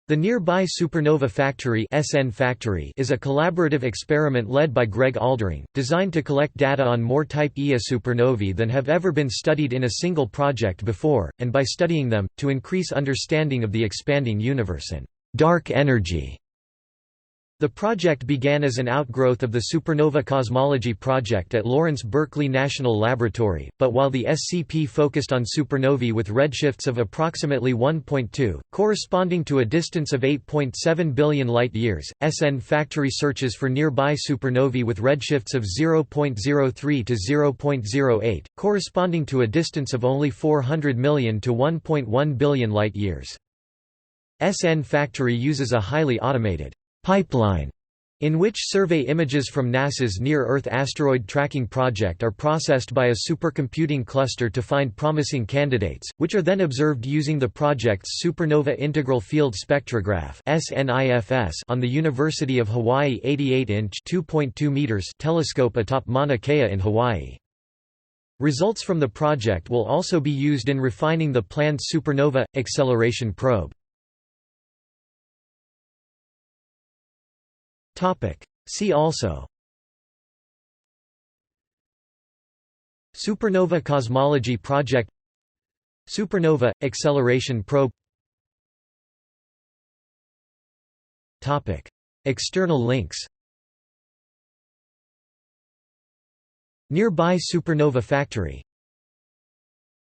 The Nearby Supernova Factory (SN Factory) is a collaborative experiment led by Greg Aldering, designed to collect data on more Type Ia supernovae than have ever been studied in a single project before, and by studying them, to increase understanding of the expanding universe and dark energy. The project began as an outgrowth of the Supernova Cosmology Project at Lawrence Berkeley National Laboratory, but while the SCP focused on supernovae with redshifts of approximately 1.2, corresponding to a distance of 8.7 billion light-years, SN Factory searches for nearby supernovae with redshifts of 0.03 to 0.08, corresponding to a distance of only 400 million to 1.1 billion light-years. SN Factory uses a highly automated pipeline, in which survey images from NASA's Near-Earth Asteroid Tracking Project are processed by a supercomputing cluster to find promising candidates, which are then observed using the project's Supernova Integral Field Spectrograph on the University of Hawaii 88-inch (2.2 meters) telescope atop Mauna Kea in Hawaii. Results from the project will also be used in refining the planned Supernova Acceleration Probe. See also: Supernova Cosmology Project, Supernova Acceleration Probe. External links: Nearby Supernova Factory